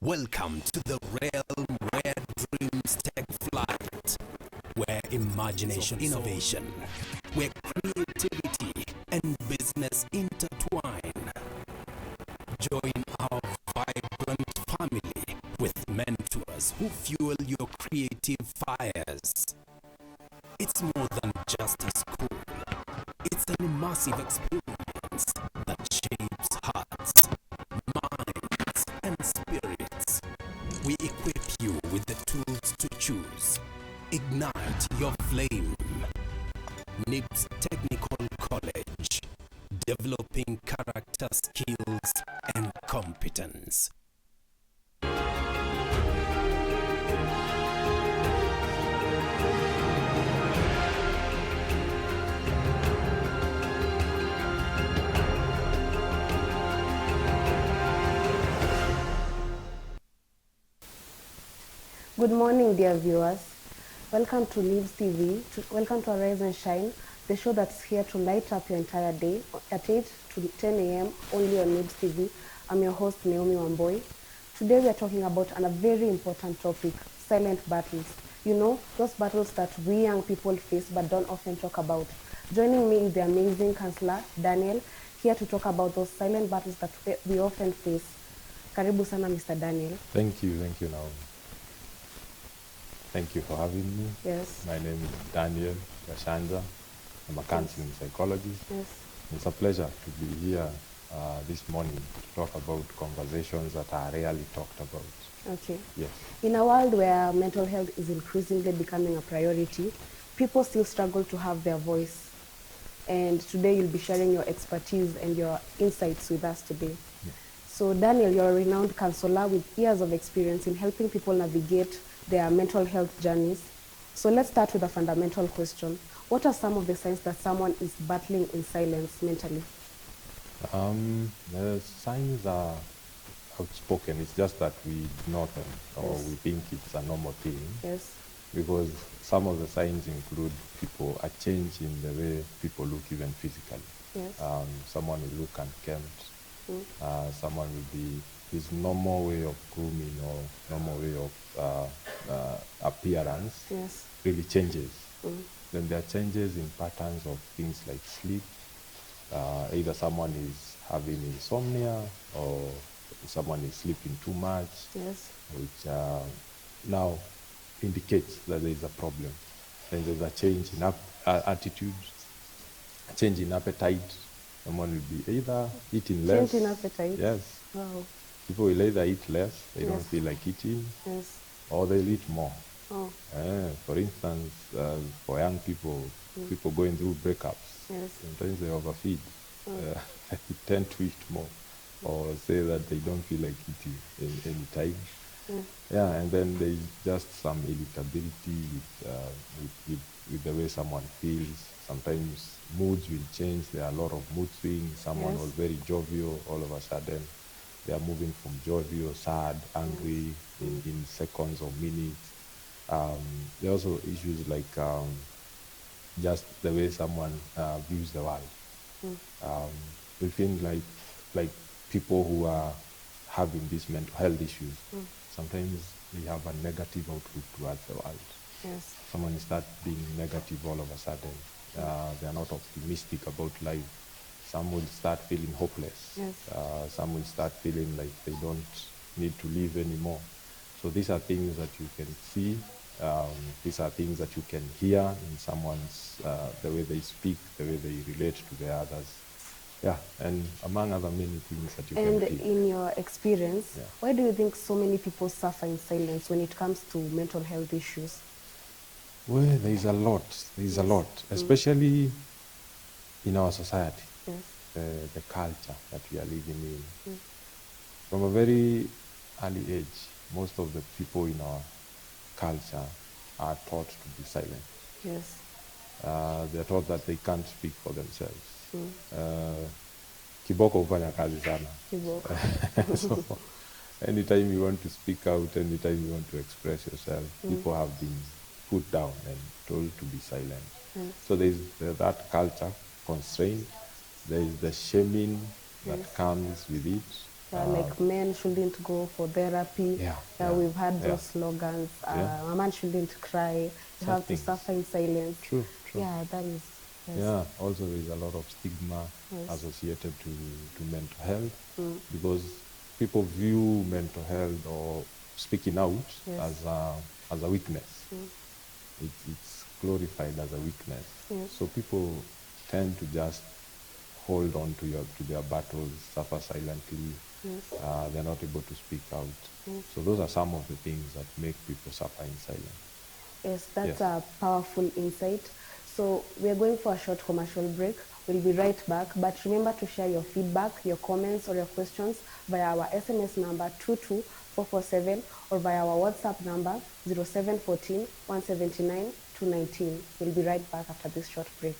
Welcome to the realm where dreams take flight, where imagination, innovation, where creativity and business intertwine. Join our vibrant family with mentors who fuel your creative fires. It's more than just a school. It's an immersive experience that shapes hearts, minds, and spirits. We equip you with the tools to choose. Ignite your flame. NIPS Technical College, developing character, skills, and competence. Good morning, dear viewers. Welcome to Lives TV. Welcome to Arise and Shine, the show that's here to light up your entire day at 8 to 10 a.m. only on Lives TV. I'm your host, Naomi Wamboy. Today we are talking about a very important topic, silent battles. You know, those battles that we young people face but don't often talk about. Joining me is the amazing counselor, Daniel, here to talk about those silent battles that we often face. Karibu sana, Mr. Daniel. Thank you, Naomi. Thank you for having me. Yes. My name is Daniel Gashanja. I'm a counseling psychologist. Yes. It's a pleasure to be here this morning to talk about conversations that are rarely talked about. Okay. Yes. In a world where mental health is increasingly becoming a priority, people still struggle to have their voice. And today you'll be sharing your expertise and your insights with us today. Yes. So Daniel, you're a renowned counselor with years of experience in helping people navigate their mental health journeys. So let's start with a fundamental question. What are some of the signs that someone is battling in silence mentally? The signs are outspoken. It's just that we ignore them or Yes. we think it's a normal thing. Yes. Because some of the signs include a change in the way people look even physically. Yes. Someone will look unkempt. Someone will be his normal way of grooming or normal way of appearance Yes. really changes. Then there are changes in patterns of things like sleep. Either someone is having insomnia or someone is sleeping too much, Yes. which now indicates that there is a problem. Then there's a change in attitude, a change in appetite. Someone will be either eating less. Change in appetite? Yes. Wow. People will either eat less, they don't Yes. feel like eating, Yes. or they'll eat more. Oh. For instance, for young people, people going through breakups, Yes. sometimes they overfeed. They tend to eat more, or say that they don't feel like eating any time. Yeah, and then there's just some irritability with the way someone feels. Sometimes moods will change. There are a lot of mood swings. Someone Yes. was very jovial, all of a sudden they are moving from jovial, sad, angry in seconds or minutes. There are also issues like just the way someone views the world. We think like people who are having these mental health issues, sometimes they have a negative outlook towards the world. Yes. Someone starts being negative all of a sudden. They are not optimistic about life. Some will start feeling hopeless. Yes. Some will start feeling like they don't need to live anymore. So these are things that you can see. These are things that you can hear in someone's, the way they speak, the way they relate to the others. Yeah, and among other many things that you And can see. in your experience, Yeah. why do you think so many people suffer in silence when it comes to mental health issues? Well, there's a lot. There's a lot, especially in our society, Yes. the culture that we are living in. From a very early age, most of the people in our culture are taught to be silent. Yes. They're taught that they can't speak for themselves. Kiboko hufanya kazi sana. Kiboko. So anytime you want to speak out, anytime you want to express yourself, people have been put down and told to be silent. So there's that culture constraint. There is the shaming that comes with it. Like men shouldn't go for therapy. Yeah, We've had yeah. those slogans. Yeah. A man shouldn't cry. You have to Things. suffer in silence. True. Yeah, that is. Yes. Yeah, also there is a lot of stigma associated to mental health because people view mental health or speaking out as a weakness. It's glorified as a weakness. So people tend to just hold on to their battles, suffer silently. They're not able to speak out. So those are some of the things that make people suffer in silence. Yes, that's a powerful insight. So we are going for a short commercial break. We'll be right back. But remember to share your feedback, your comments, or your questions via our SMS number 22447 or via our WhatsApp number 0714 179 219. We'll be right back after this short break.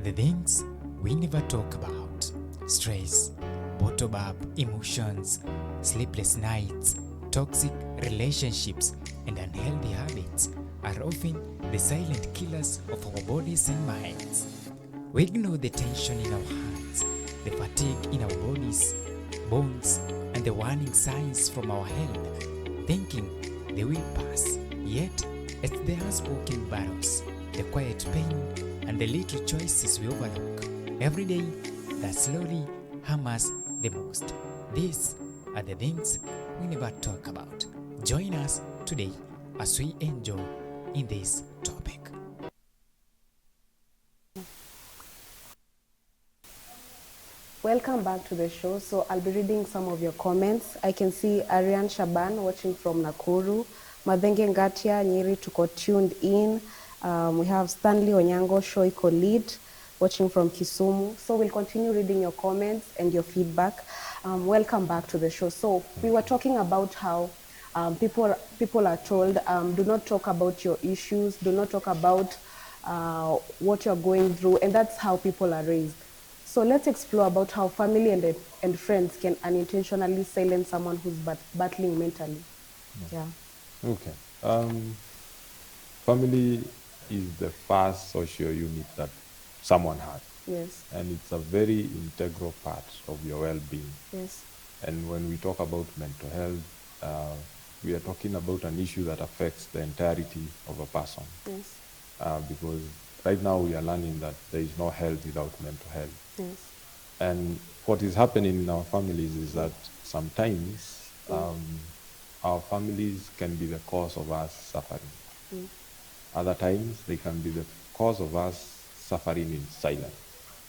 The things we never talk about: stress, bottled up emotions, sleepless nights, toxic relationships, and unhealthy habits are often the silent killers of our bodies and minds. We ignore the tension in our hearts, the fatigue in our bodies, bones, and the warning signs from our health, thinking they will pass. Yet, it's the unspoken battles, the quiet pain, and the little choices we overlook every day that slowly harm us the most. These are the things we never talk about. Join us today as we enjoy in this topic. Welcome back to the show. So I'll be reading some of your comments. I can see Ariane Shaban watching from Nakuru, Madhenge Ngatia, Nyeri tuko tuned in. We have Stanley Onyango Shoiko Lead watching from Kisumu. So we'll continue reading your comments and your feedback. Welcome back to the show. So we were talking about how people are told, do not talk about your issues, do not talk about what you're going through, and that's how people are raised. So let's explore about how family and friends can unintentionally silence someone who's battling mentally. Yeah. Okay. Family is the first social unit that someone has. Yes. And it's a very integral part of your well-being. Yes. And when we talk about mental health, we are talking about an issue that affects the entirety of a person. Yes. Because right now we are learning that there is no health without mental health. Yes. And what is happening in our families is that sometimes our families can be the cause of us suffering. Other times they can be the cause of us suffering in silence.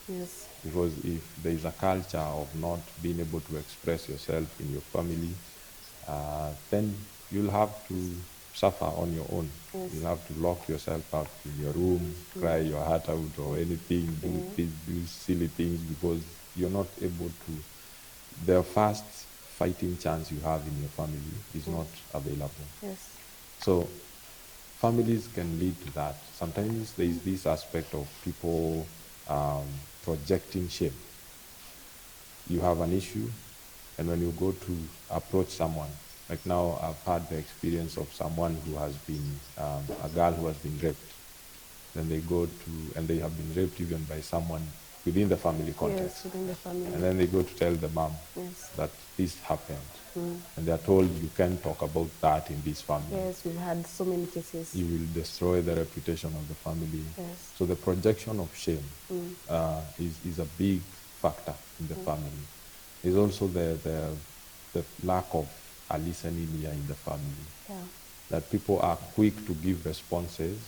Yes. Because if there is a culture of not being able to express yourself in your family, then you'll have to suffer on your own. Yes. You'll have to lock yourself up in your room, cry your heart out or anything, do silly things because you're not able to. The first fighting chance you have in your family is not available. Yes. So families can lead to that. Sometimes there is this aspect of people projecting shame. You have an issue, and when you go to approach someone, like now I've had the experience of someone who has been, a girl who has been raped. Then they go to, and they have been raped even by someone within the family context. Yes, within the family. And then they go to tell the mom that this happened. And they are told you can't talk about that in this family. Yes, we've had so many cases. You will destroy the reputation of the family. Yes. So the projection of shame is a big factor in the family. There's also the lack of a listening ear in the family. Yeah. That people are quick to give responses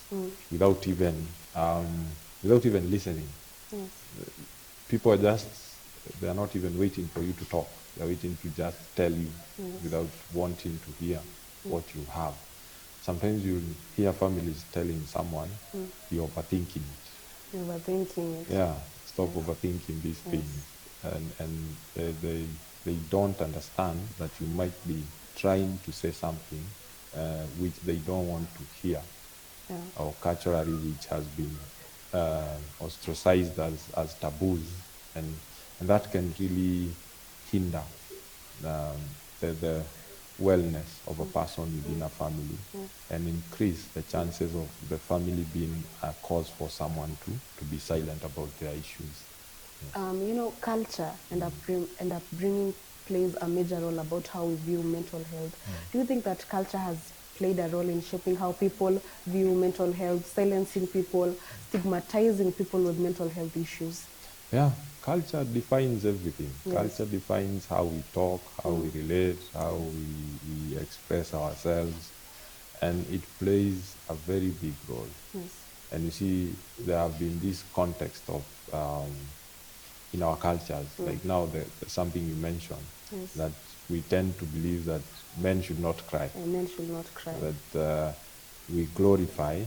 without even listening. Yes. People are they're not even waiting for you to talk. They're waiting to just tell you without wanting to hear what you have. Sometimes you hear families telling someone, you're overthinking it. Overthinking it. Yeah, stop overthinking these things. And they don't understand that you might be trying to say something which they don't want to hear, or culturally which has been ostracized as taboos, and that can really hinder the wellness of a person within a family and increase the chances of the family being a cause for someone to be silent about their issues. Culture and upbringing plays a major role about how we view mental health. Do you think that culture has played a role in shaping how people view mental health, silencing people, stigmatizing people with mental health issues? Yeah, culture defines everything. Yes. Culture defines how we talk, how we relate, how we express ourselves, and it plays a very big role. Yes. And you see, there have been this context of in our cultures, like now something you mentioned, Yes. that we tend to believe that men should not cry, And men should not cry. that we glorify